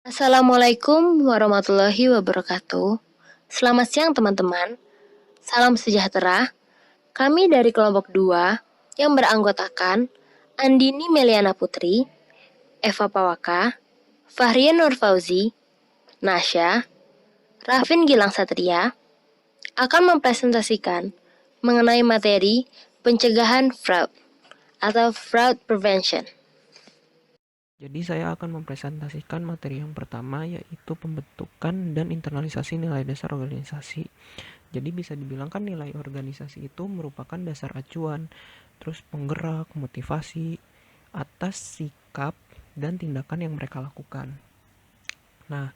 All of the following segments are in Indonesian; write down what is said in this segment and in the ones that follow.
Assalamualaikum warahmatullahi wabarakatuh. Selamat siang teman-teman. Salam sejahtera. Kami dari kelompok 2 yang beranggotakan Andini Meliana Putri, Eva Pawaka, Fahrian Nur Fauzi, Nasya, Rafin Gilang Satria akan mempresentasikan mengenai materi pencegahan fraud atau fraud prevention. Jadi saya akan mempresentasikan materi yang pertama, yaitu pembentukan dan internalisasi nilai dasar organisasi. Jadi bisa dibilang kan nilai organisasi itu merupakan dasar acuan, terus penggerak, motivasi atas sikap dan tindakan yang mereka lakukan. Nah,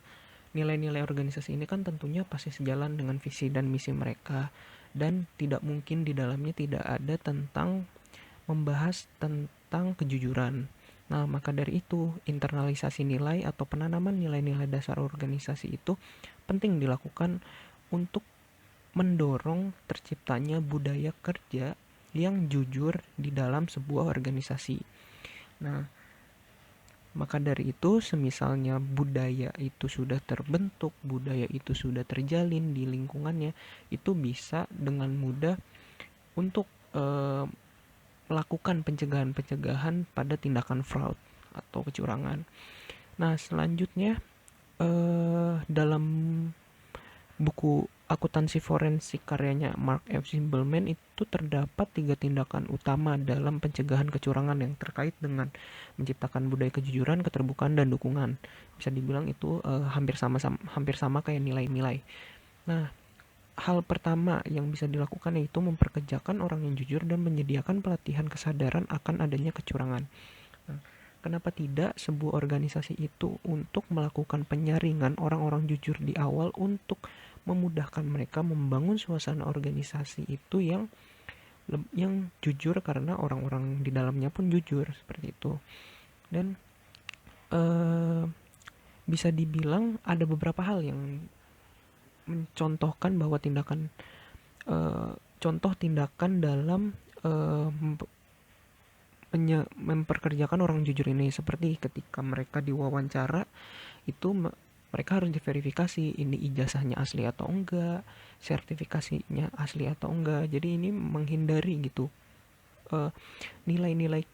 nilai-nilai organisasi ini kan tentunya pasti sejalan dengan visi dan misi mereka, dan tidak mungkin di dalamnya tidak ada tentang membahas tentang kejujuran. Nah, maka dari itu, internalisasi nilai atau penanaman nilai-nilai dasar organisasi itu penting dilakukan untuk mendorong terciptanya budaya kerja yang jujur di dalam sebuah organisasi. Nah, maka dari itu, semisalnya budaya itu sudah terbentuk, budaya itu sudah terjalin di lingkungannya, itu bisa dengan mudah untuk melakukan pencegahan-pencegahan pada tindakan fraud atau kecurangan. Nah, selanjutnya dalam buku akuntansi forensik karyanya Mark F. Simbelman itu terdapat 3 tindakan utama dalam pencegahan kecurangan yang terkait dengan menciptakan budaya kejujuran, keterbukaan, dan dukungan. Bisa dibilang itu hampir sama kayak nilai-nilai. Nah, hal pertama yang bisa dilakukan yaitu memperkerjakan orang yang jujur dan menyediakan pelatihan kesadaran akan adanya kecurangan. Nah, kenapa tidak sebuah organisasi itu untuk melakukan penyaringan orang-orang jujur di awal untuk memudahkan mereka membangun suasana organisasi itu yang jujur karena orang-orang di dalamnya pun jujur seperti itu. Dan bisa dibilang ada beberapa hal yang mencontohkan bahwa contoh tindakan dalam eh, memperkerjakan orang jujur ini, seperti ketika mereka diwawancara itu mereka harus diverifikasi ini ijazahnya asli atau enggak, sertifikasinya asli atau enggak. Jadi ini menghindari gitu eh, nilai-nilai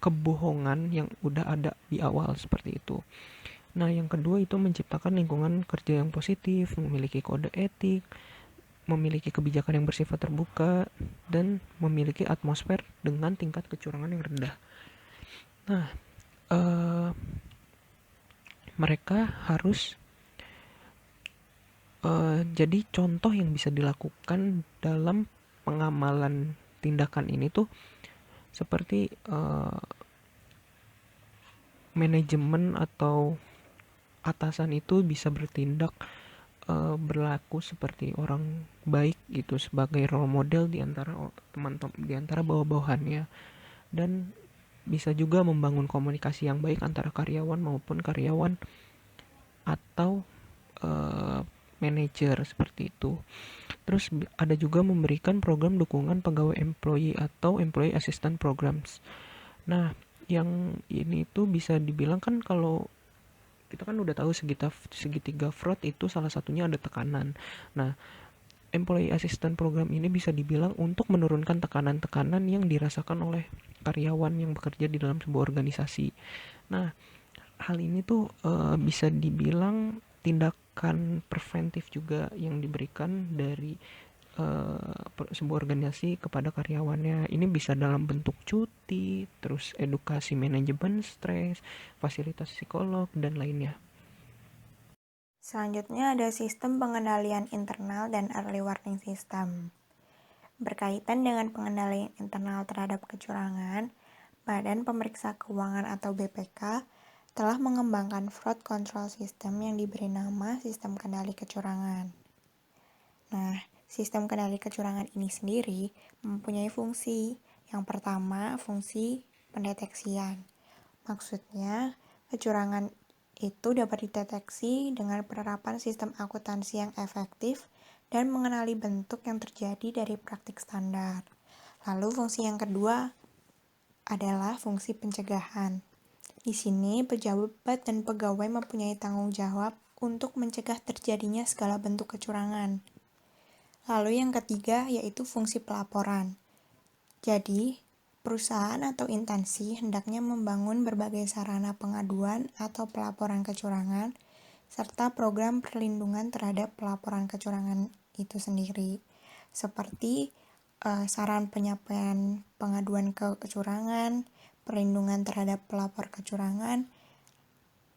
kebohongan yang udah ada di awal seperti itu. Nah, yang kedua itu menciptakan lingkungan kerja yang positif, memiliki kode etik, memiliki kebijakan yang bersifat terbuka, dan memiliki atmosfer dengan tingkat kecurangan yang rendah. Nah, mereka harus jadi contoh yang bisa dilakukan dalam pengamalan tindakan ini tuh seperti manajemen atau atasan itu bisa bertindak berlaku seperti orang baik gitu sebagai role model di antara teman-teman, di antara bawah-bawahannya, dan bisa juga membangun komunikasi yang baik antara karyawan maupun karyawan atau uh, manajer seperti itu. Terus ada juga memberikan program dukungan pegawai employee atau employee assistance programs. Nah, yang ini tuh bisa dibilang kan kalau kita kan udah tahu segitiga fraud itu salah satunya ada tekanan. Nah, employee assistance program ini bisa dibilang untuk menurunkan tekanan-tekanan yang dirasakan oleh karyawan yang bekerja di dalam sebuah organisasi. Nah, hal ini tuh bisa dibilang tindakan preventif juga yang diberikan dari sebuah organisasi kepada karyawannya. Ini bisa dalam bentuk cuti, terus edukasi manajemen stres, fasilitas psikolog, dan lainnya. Selanjutnya ada sistem pengendalian internal dan early warning system. Berkaitan dengan pengendalian internal terhadap kecurangan, Badan Pemeriksa Keuangan atau BPK telah mengembangkan fraud control system yang diberi nama Sistem Kendali Kecurangan. Nah, sistem kendali kecurangan ini sendiri mempunyai fungsi. Yang pertama, fungsi pendeteksian. Maksudnya, kecurangan itu dapat dideteksi dengan penerapan sistem akuntansi yang efektif dan mengenali bentuk yang terjadi dari praktik standar. Lalu fungsi yang kedua adalah fungsi pencegahan. Di sini, pejabat dan pegawai mempunyai tanggung jawab untuk mencegah terjadinya segala bentuk kecurangan. Lalu yang ketiga yaitu fungsi pelaporan. Jadi, perusahaan atau instansi hendaknya membangun berbagai sarana pengaduan atau pelaporan kecurangan, serta program perlindungan terhadap pelaporan kecurangan itu sendiri, seperti saran penyampaian pengaduan kecurangan, perlindungan terhadap pelapor kecurangan,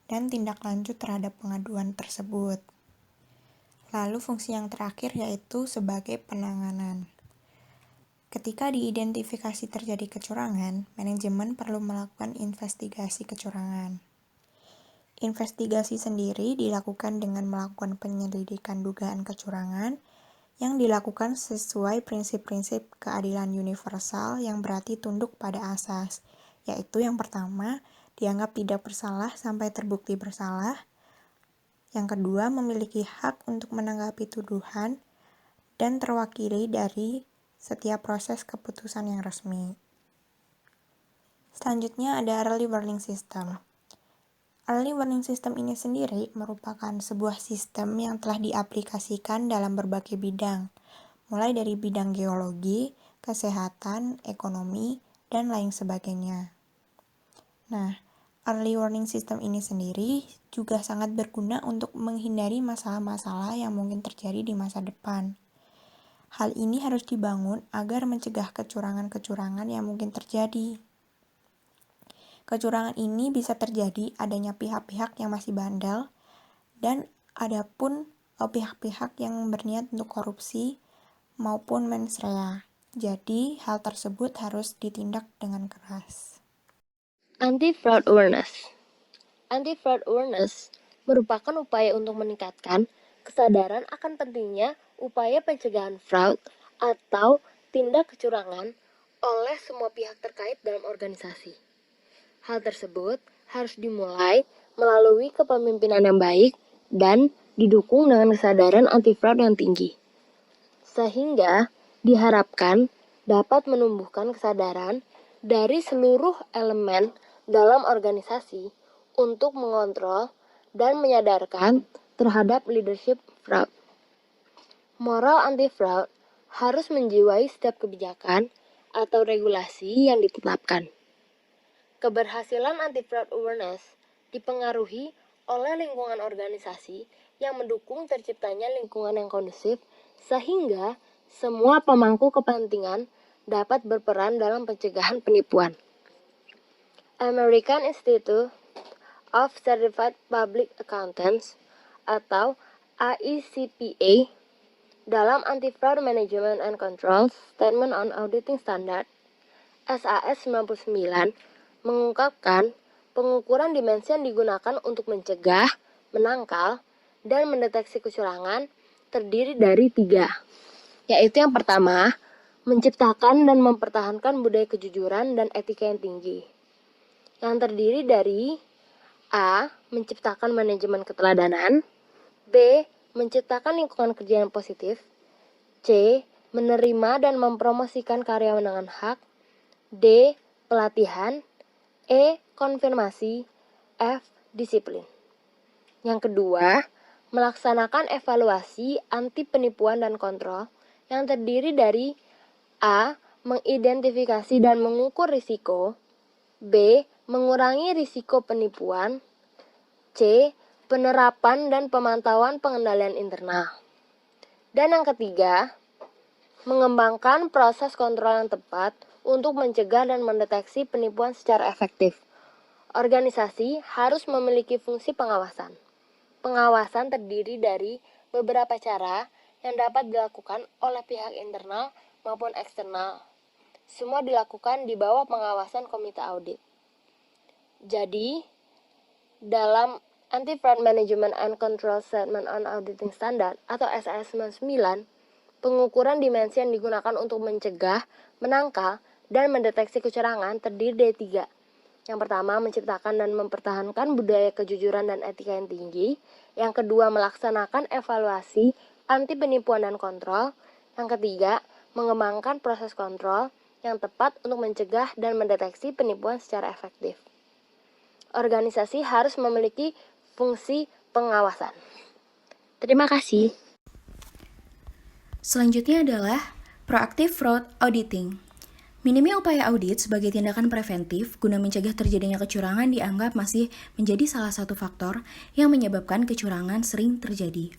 dan tindak lanjut terhadap pengaduan tersebut. Lalu fungsi yang terakhir yaitu sebagai penanganan. Ketika diidentifikasi terjadi kecurangan, manajemen perlu melakukan investigasi kecurangan. Investigasi sendiri dilakukan dengan melakukan penyelidikan dugaan kecurangan yang dilakukan sesuai prinsip-prinsip keadilan universal yang berarti tunduk pada asas, yaitu yang pertama, dianggap tidak bersalah sampai terbukti bersalah. Yang kedua, memiliki hak untuk menanggapi tuduhan dan terwakili dari setiap proses keputusan yang resmi. Selanjutnya ada early warning system. Early warning system ini sendiri merupakan sebuah sistem yang telah diaplikasikan dalam berbagai bidang, mulai dari bidang geologi, kesehatan, ekonomi, dan lain sebagainya. Nah, early warning system ini sendiri juga sangat berguna untuk menghindari masalah-masalah yang mungkin terjadi di masa depan. Hal ini harus dibangun agar mencegah kecurangan-kecurangan yang mungkin terjadi. Kecurangan ini bisa terjadi adanya pihak-pihak yang masih bandel dan ada pun pihak-pihak yang berniat untuk korupsi maupun mens rea. Jadi, hal tersebut harus ditindak dengan keras. Anti-fraud awareness. Anti-fraud awareness merupakan upaya untuk meningkatkan kesadaran akan pentingnya upaya pencegahan fraud atau tindak kecurangan oleh semua pihak terkait dalam organisasi. Hal tersebut harus dimulai melalui kepemimpinan yang baik dan didukung dengan kesadaran anti-fraud yang tinggi. Sehingga diharapkan dapat menumbuhkan kesadaran dari seluruh elemen dalam organisasi untuk mengontrol dan menyadarkan terhadap leadership fraud. Moral anti-fraud harus menjiwai setiap kebijakan atau regulasi yang ditetapkan. Keberhasilan anti-fraud awareness dipengaruhi oleh lingkungan organisasi yang mendukung terciptanya lingkungan yang kondusif sehingga semua pemangku kepentingan dapat berperan dalam pencegahan penipuan. American Institute of Certified Public Accountants atau AICPA dalam Anti-Fraud Management and Control Statement on Auditing Standard SAS 99 mengungkapkan pengukuran dimensi yang digunakan untuk mencegah, menangkal, dan mendeteksi kecurangan terdiri dari 3, yaitu yang pertama, menciptakan dan mempertahankan budaya kejujuran dan etika yang tinggi, yang terdiri dari A. Menciptakan manajemen keteladanan, B. Menciptakan lingkungan kerja yang positif, C. Menerima dan mempromosikan karyawan dengan hak, D. Pelatihan, E. Konfirmasi, F. Disiplin. Yang kedua, melaksanakan evaluasi anti penipuan dan kontrol yang terdiri dari A. Mengidentifikasi dan mengukur risiko, B. Mengurangi risiko penipuan, C. Penerapan dan pemantauan pengendalian internal. Dan yang ketiga, mengembangkan proses kontrol yang tepat untuk mencegah dan mendeteksi penipuan secara efektif. Organisasi harus memiliki fungsi pengawasan. Pengawasan terdiri dari beberapa cara yang dapat dilakukan oleh pihak internal maupun eksternal. Semua dilakukan di bawah pengawasan komite audit. Jadi, dalam Anti-Fraud Management and Control Statement on Auditing Standard atau SAS 99, pengukuran dimensi yang digunakan untuk mencegah, menangkal, dan mendeteksi kecurangan terdiri dari 3. Yang pertama, menciptakan dan mempertahankan budaya kejujuran dan etika yang tinggi. Yang kedua, melaksanakan evaluasi anti penipuan dan kontrol. Yang ketiga, mengembangkan proses kontrol yang tepat untuk mencegah dan mendeteksi penipuan secara efektif. organisasi harus memiliki fungsi pengawasan. Terima kasih. Selanjutnya adalah proactive fraud auditing. Minimnya upaya audit sebagai tindakan preventif guna mencegah terjadinya kecurangan dianggap masih menjadi salah satu faktor yang menyebabkan kecurangan sering terjadi.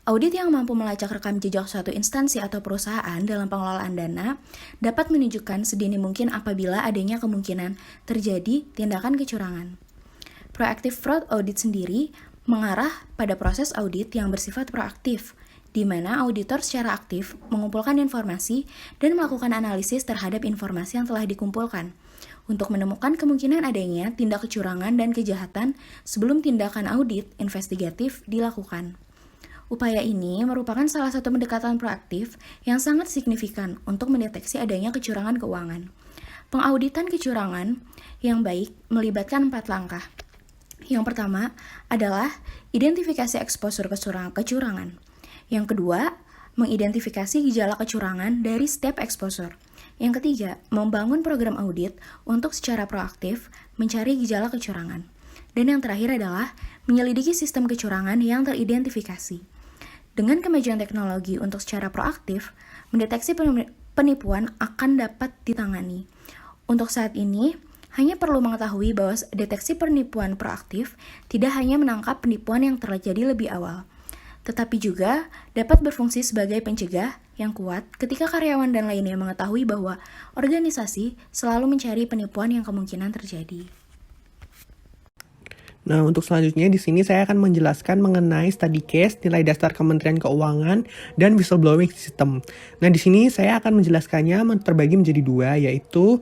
Audit yang mampu melacak rekam jejak suatu instansi atau perusahaan dalam pengelolaan dana dapat menunjukkan sedini mungkin apabila adanya kemungkinan terjadi tindakan kecurangan. Proactive fraud audit sendiri mengarah pada proses audit yang bersifat proaktif, di mana auditor secara aktif mengumpulkan informasi dan melakukan analisis terhadap informasi yang telah dikumpulkan untuk menemukan kemungkinan adanya tindak kecurangan dan kejahatan sebelum tindakan audit investigatif dilakukan. Upaya ini merupakan salah satu pendekatan proaktif yang sangat signifikan untuk mendeteksi adanya kecurangan keuangan. Pengauditan kecurangan yang baik melibatkan 4 langkah. Yang pertama adalah identifikasi eksposur kecurangan. Yang kedua, mengidentifikasi gejala kecurangan dari step exposure. Yang ketiga, membangun program audit untuk secara proaktif mencari gejala kecurangan. Dan yang terakhir adalah menyelidiki sistem kecurangan yang teridentifikasi. Dengan kemajuan teknologi untuk secara proaktif, mendeteksi penipuan akan dapat ditangani. Untuk saat ini, hanya perlu mengetahui bahwa deteksi penipuan proaktif tidak hanya menangkap penipuan yang terjadi lebih awal, tetapi juga dapat berfungsi sebagai pencegah yang kuat ketika karyawan dan lainnya mengetahui bahwa organisasi selalu mencari penipuan yang kemungkinan terjadi. Nah, untuk selanjutnya di sini saya akan menjelaskan mengenai study case, nilai dasar Kementerian Keuangan, dan whistleblowing system. Nah, di sini saya akan menjelaskannya terbagi menjadi 2, yaitu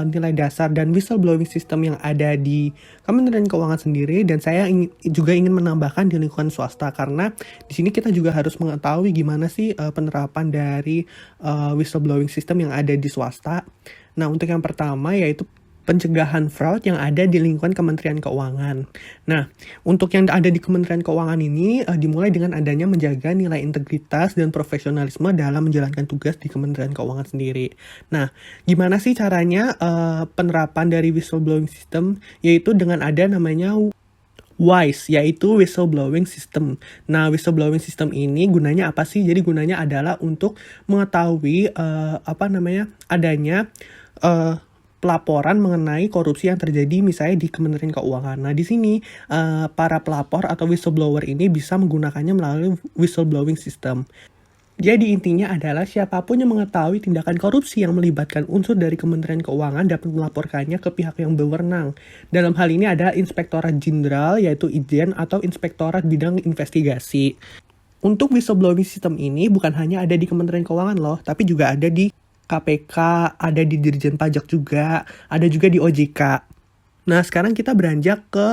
nilai dasar dan whistleblowing system yang ada di Kementerian Keuangan sendiri, dan saya juga ingin menambahkan di lingkungan swasta, karena di sini kita juga harus mengetahui gimana sih penerapan dari whistleblowing system yang ada di swasta. Nah, untuk yang pertama yaitu pencegahan fraud yang ada di lingkungan Kementerian Keuangan. Nah, untuk yang ada di Kementerian Keuangan ini dimulai dengan adanya menjaga nilai integritas dan profesionalisme dalam menjalankan tugas di Kementerian Keuangan sendiri. Nah, gimana sih caranya penerapan dari whistleblowing system? Yaitu dengan ada namanya WISE, yaitu whistleblowing system. Nah, whistleblowing system ini gunanya apa sih? Jadi gunanya adalah untuk mengetahui adanya pelaporan mengenai korupsi yang terjadi misalnya di Kementerian Keuangan. Nah, di sini para pelapor atau whistleblower ini bisa menggunakannya melalui whistleblowing system. Jadi intinya adalah siapapun yang mengetahui tindakan korupsi yang melibatkan unsur dari Kementerian Keuangan dapat melaporkannya ke pihak yang berwenang. Dalam hal ini ada Inspektorat Jenderal yaitu Ijen atau Inspektorat Bidang Investigasi. Untuk whistleblowing system ini bukan hanya ada di Kementerian Keuangan loh, tapi juga ada di KPK, ada di Dirjen Pajak juga, ada juga di OJK. Nah, sekarang kita beranjak ke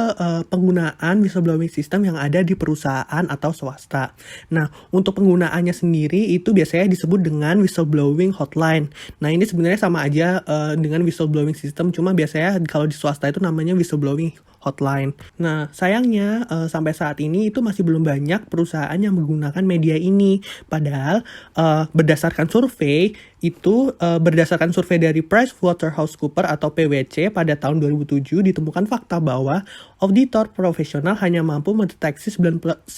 penggunaan whistleblowing system yang ada di perusahaan atau swasta. Nah, untuk penggunaannya sendiri itu biasanya disebut dengan whistleblowing hotline. Nah, ini sebenarnya sama aja dengan whistleblowing system, cuma biasanya kalau di swasta itu namanya whistleblowing hotline. Nah, sayangnya sampai saat ini itu masih belum banyak perusahaan yang menggunakan media ini. Padahal berdasarkan survei dari PricewaterhouseCoopers atau PwC pada tahun 2007 ditemukan fakta bahwa auditor profesional hanya mampu mendeteksi 19%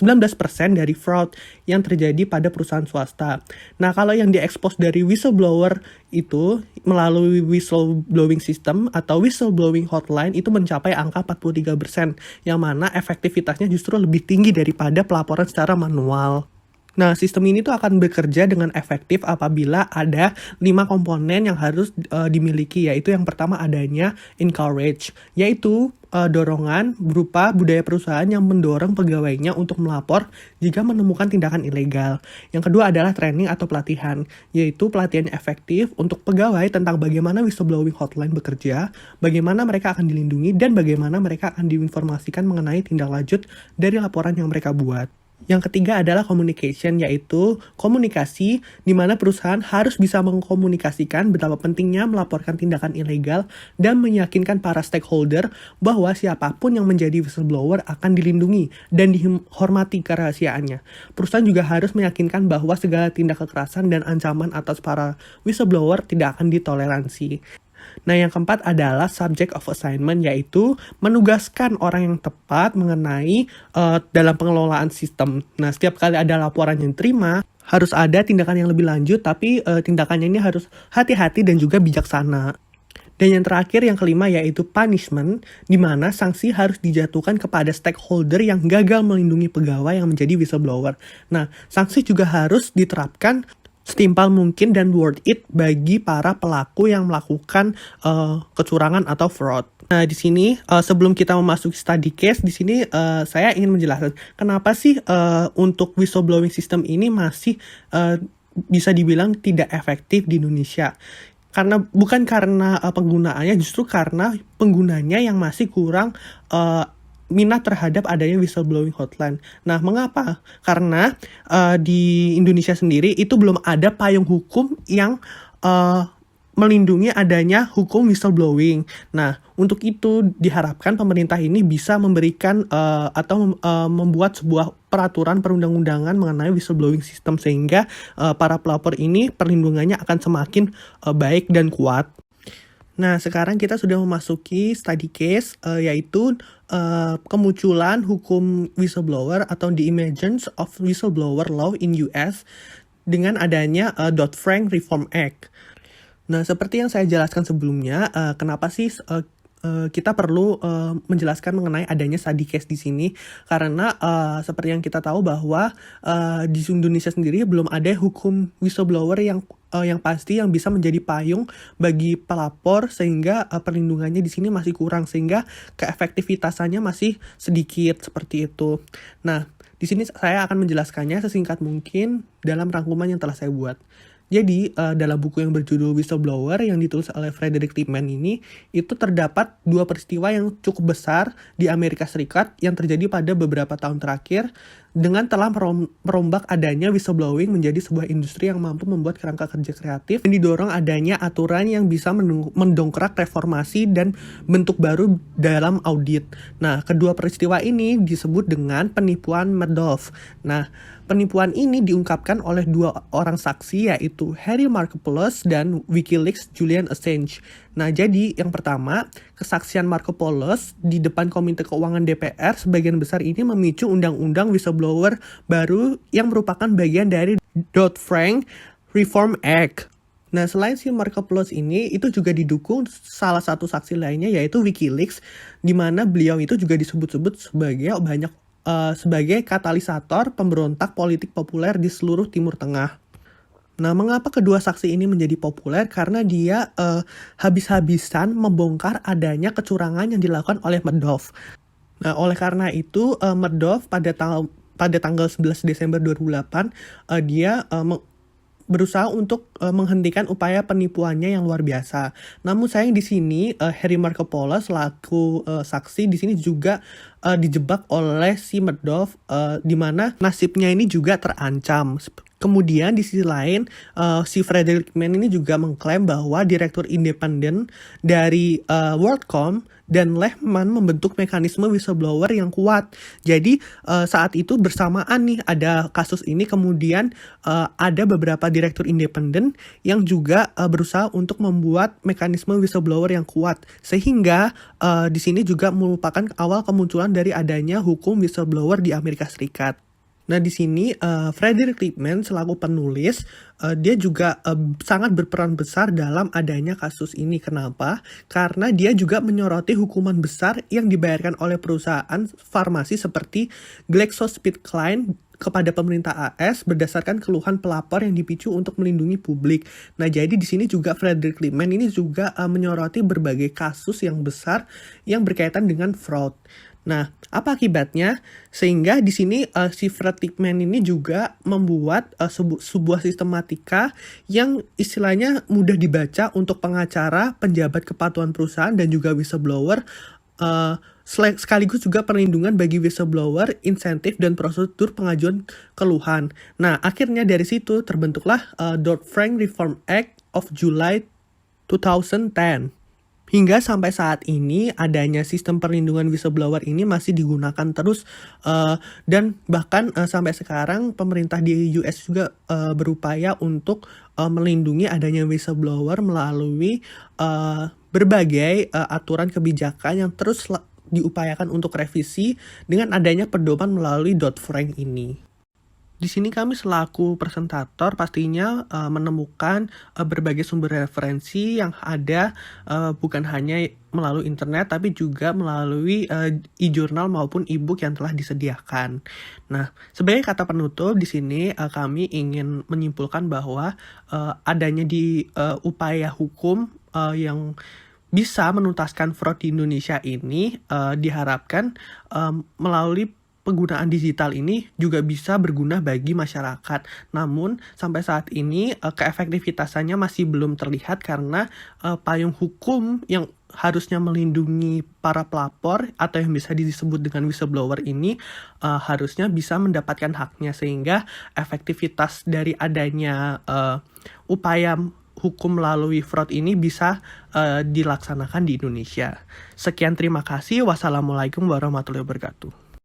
dari fraud yang terjadi pada perusahaan swasta. Nah, kalau yang diekspos dari whistleblower itu melalui whistleblowing system atau whistleblowing hotline itu mencapai angka 43%, yang mana efektivitasnya justru lebih tinggi daripada pelaporan secara manual. Nah, sistem ini tuh akan bekerja dengan efektif apabila ada 5 komponen yang harus dimiliki, yaitu yang pertama adanya encourage, yaitu dorongan berupa budaya perusahaan yang mendorong pegawainya untuk melapor jika menemukan tindakan ilegal. Yang kedua adalah training atau pelatihan, yaitu pelatihan efektif untuk pegawai tentang bagaimana whistleblowing hotline bekerja, bagaimana mereka akan dilindungi, dan bagaimana mereka akan diinformasikan mengenai tindak lanjut dari laporan yang mereka buat. Yang ketiga adalah communication, yaitu komunikasi di mana perusahaan harus bisa mengkomunikasikan betapa pentingnya melaporkan tindakan ilegal dan meyakinkan para stakeholder bahwa siapapun yang menjadi whistleblower akan dilindungi dan dihormati kerahasiaannya. Perusahaan juga harus meyakinkan bahwa segala tindak kekerasan dan ancaman atas para whistleblower tidak akan ditoleransi. Nah, yang keempat adalah subject of assignment, yaitu menugaskan orang yang tepat mengenai dalam pengelolaan sistem. Nah, setiap kali ada laporan yang diterima, harus ada tindakan yang lebih lanjut, tapi tindakannya ini harus hati-hati dan juga bijaksana. Dan yang terakhir, yang kelima, yaitu punishment, di mana sanksi harus dijatuhkan kepada stakeholder yang gagal melindungi pegawai yang menjadi whistleblower. Nah, sanksi juga harus diterapkan setimpal mungkin dan worth it bagi para pelaku yang melakukan kecurangan atau fraud. Nah, di sini sebelum kita memasuki study case, di sini saya ingin menjelaskan kenapa sih untuk whistleblowing system ini masih bisa dibilang tidak efektif di Indonesia. Karena bukan karena penggunaannya, justru karena penggunanya yang masih kurang minat terhadap adanya whistleblowing hotline. Nah, mengapa? Karena di Indonesia sendiri itu belum ada payung hukum yang melindungi adanya hukum whistleblowing. Nah, untuk itu diharapkan pemerintah ini bisa memberikan atau membuat sebuah peraturan perundang-undangan mengenai whistleblowing system sehingga para pelapor ini perlindungannya akan semakin baik dan kuat. Nah, sekarang kita sudah memasuki study case, yaitu kemunculan hukum whistleblower atau the emergence of whistleblower law in US dengan adanya Dodd-Frank Reform Act. Nah, seperti yang saya jelaskan sebelumnya, kenapa sih kita perlu menjelaskan mengenai adanya study case di sini? Karena seperti yang kita tahu bahwa di Indonesia sendiri belum ada hukum whistleblower yang pasti yang bisa menjadi payung bagi pelapor, sehingga perlindungannya di sini masih kurang, sehingga keefektivitasannya masih sedikit seperti itu. Nah, di sini saya akan menjelaskannya sesingkat mungkin dalam rangkuman yang telah saya buat. Jadi, dalam buku yang berjudul Whistleblower yang ditulis oleh Frederick Lippmann ini, itu terdapat dua peristiwa yang cukup besar di Amerika Serikat yang terjadi pada beberapa tahun terakhir dengan telah merombak adanya whistleblowing menjadi sebuah industri yang mampu membuat kerangka kerja kreatif dan didorong adanya aturan yang bisa mendongkrak reformasi dan bentuk baru dalam audit. Nah, kedua peristiwa ini disebut dengan penipuan Madoff. Nah, penipuan ini diungkapkan oleh dua orang saksi, yaitu Harry Markopolos dan WikiLeaks Julian Assange. Nah, jadi yang pertama, kesaksian Markopolos di depan Komite Keuangan DPR sebagian besar ini memicu undang-undang whistleblower baru yang merupakan bagian dari Dodd-Frank Reform Act. Nah, selain si Markopolos ini, itu juga didukung salah satu saksi lainnya, yaitu WikiLeaks, di mana beliau itu juga disebut-sebut sebagai katalisator pemberontak politik populer di seluruh Timur Tengah. Nah, mengapa kedua saksi ini menjadi populer? Karena dia habis-habisan membongkar adanya kecurangan yang dilakukan oleh Madoff. Nah, oleh karena itu, Madoff pada tanggal 11 Desember 2008, dia berusaha untuk menghentikan upaya penipuannya yang luar biasa. Namun sayang di sini Harry Markopolos selaku saksi di sini juga dijebak oleh si Madoff, di mana nasibnya ini juga terancam. Kemudian di sisi lain, si Frederick Lippmann ini juga mengklaim bahwa direktur independen dari WorldCom dan Lehman membentuk mekanisme whistleblower yang kuat. Jadi saat itu bersamaan nih ada kasus ini, kemudian ada beberapa direktur independen yang juga berusaha untuk membuat mekanisme whistleblower yang kuat. Sehingga di sini juga merupakan awal kemunculan dari adanya hukum whistleblower di Amerika Serikat. Nah, di sini Frederick Lippmann selaku penulis, dia juga sangat berperan besar dalam adanya kasus ini. Kenapa? Karena dia juga menyoroti hukuman besar yang dibayarkan oleh perusahaan farmasi seperti GlaxoSmithKline kepada pemerintah AS berdasarkan keluhan pelapor yang dipicu untuk melindungi publik. Nah, jadi di sini juga Frederick Lippmann ini juga menyoroti berbagai kasus yang besar yang berkaitan dengan fraud. Nah, apa akibatnya? Sehingga di sini si Frederick Lippmann ini juga membuat sebuah sistematika yang istilahnya mudah dibaca untuk pengacara, penjabat kepatuhan perusahaan, dan juga whistleblower, sekaligus juga perlindungan bagi whistleblower, insentif, dan prosedur pengajuan keluhan. Nah, akhirnya dari situ terbentuklah Dodd-Frank Reform Act of July 2010. Hingga sampai saat ini adanya sistem perlindungan whistleblower ini masih digunakan terus, dan bahkan sampai sekarang pemerintah di US juga berupaya untuk melindungi adanya whistleblower melalui berbagai aturan kebijakan yang terus diupayakan untuk revisi dengan adanya pedoman melalui Dodd-Frank ini. Di sini kami selaku presentator pastinya menemukan berbagai sumber referensi yang ada bukan hanya melalui internet tapi juga melalui e-jurnal maupun e-book yang telah disediakan. Nah, sebagai kata penutup di sini kami ingin menyimpulkan bahwa adanya di upaya hukum yang bisa menuntaskan fraud di Indonesia ini diharapkan melalui penggunaan digital ini juga bisa berguna bagi masyarakat. Namun, sampai saat ini keefektivitasannya masih belum terlihat karena payung hukum yang harusnya melindungi para pelapor atau yang bisa disebut dengan whistleblower ini harusnya bisa mendapatkan haknya, sehingga efektivitas dari adanya upaya hukum melalui fraud ini bisa dilaksanakan di Indonesia. Sekian, terima kasih. Wassalamualaikum warahmatullahi wabarakatuh.